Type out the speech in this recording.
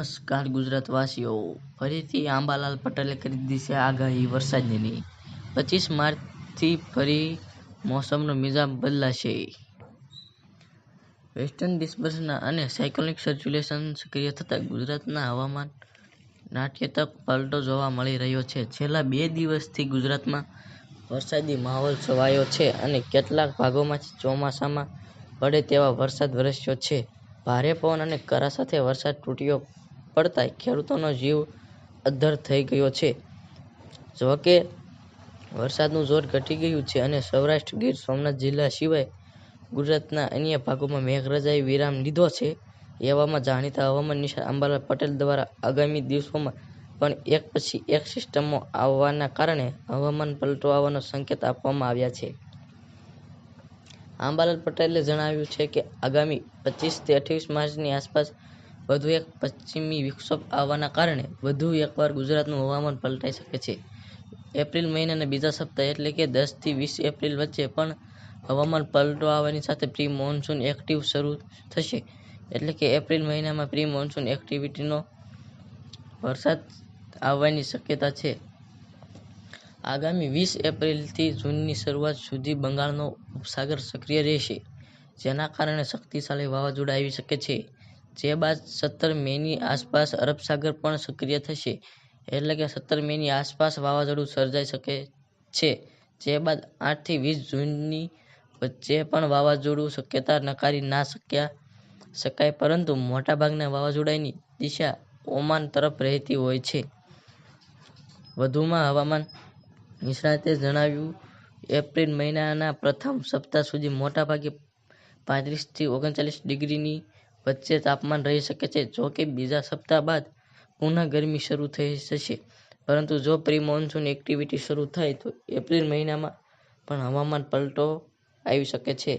નમસ્કાર ગુજરાતવાસીઓ, ફરીથી આંબાલાલ પટેલે કરી દીધી છે આગાહી વરસાદની. 25 માર્ચથી ફરી મોસમનો મિજાજ બદલાશે. વેસ્ટર્ન ડિસ્ટર્બન્સ અને સાયક્લોનિક સર્ક્યુલેશન સક્રિય થતાં ગુજરાતના હવામાન નાટ્યાત્મક પલટો જોવા મળી રહ્યો છે. છેલ્લા 2 દિવસથી ગુજરાતમાં વરસાદી માહોલ છવાયો છે અને કેટલાક ભાગોમાંથી ચોમાસામાં પડે તેવો વરસાદ વરસ્યો છે. ભારે પવન અને કરા સાથે વરસાદ તૂટી પડતા ખેડૂતોનો જીવ અદ્ધર થઈ ગયો છે. જોકે વરસાદનું જોર ઘટી ગયું છે અને સૌરાષ્ટ્ર, ગીર સોમનાથ જિલ્લા સિવાય ગુજરાતના અન્ય ભાગોમાં મેઘરાજાએ વિરામ લીધો છે. એવામાં જાણીતા હવામાન નિષ્ણાત આંબાલાલ પટેલ દ્વારા આગામી દિવસોમાં પણ એક પછી એક સિસ્ટમો આવવાના કારણે હવામાન પલટો આવવાના સંકેત આપવામાં આવ્યા છે. આંબાલાલ પટેલે જણાવ્યું છે કે આગામી 25 થી 28 માર્ચની આસપાસ વધુ એક પશ્ચિમી વિક્ષોભ આવવાના કારણે વધુ એકવાર ગુજરાતનું હવામાન પલટાઈ શકે છે. એપ્રિલ મહિનાના બીજા સપ્તાહ એટલે કે 10 થી 20 એપ્રિલ વચ્ચે પણ હવામાન પલટો આવવાની સાથે પ્રી મોન્સૂન એક્ટિવિટી શરૂ થશે. એટલે કે એપ્રિલ મહિનામાં પ્રી મોન્સૂન એક્ટિવિટીનો વરસાદ આવવાની શક્યતા છે. આગામી 20 એપ્રિલથી જૂનની શરૂઆત સુધી બંગાળનો ઉપસાગર સક્રિય રહેશે, જેના કારણે શક્તિશાળી વાવાઝોડા આવી શકે છે. જે બાદ 17 મેની આસપાસ અરબ સાગર પણ સક્રિય થશે. એટલે કે 17 મેની આસપાસ વાવાઝોડું સર્જાઈ શકે છે. જે બાદ 8 થી 20 જૂનની વચ્ચે પણ વાવાઝોડાની શક્યતા નકારી ના શકાય, પરંતુ મોટાભાગના વાવાઝોડાની દિશા ઓમાન તરફ રહેતી હોય છે. વધુમાં હવામાન નિષ્ણાતે જણાવ્યું, એપ્રિલ મહિનાના પ્રથમ સપ્તાહ સુધી મોટાભાગે 35 થી 39 ડિગ્રીની વચ્ચે તાપમાન રહી શકે છે. જોકે બીજા સપ્તાહ બાદ પુનઃ ગરમી શરૂ થઈ જશે, પરંતુ જો પ્રી મોન્સૂન એક્ટિવિટી શરૂ થાય તો એપ્રિલ મહિનામાં પણ હવામાન પલટો આવી શકે છે.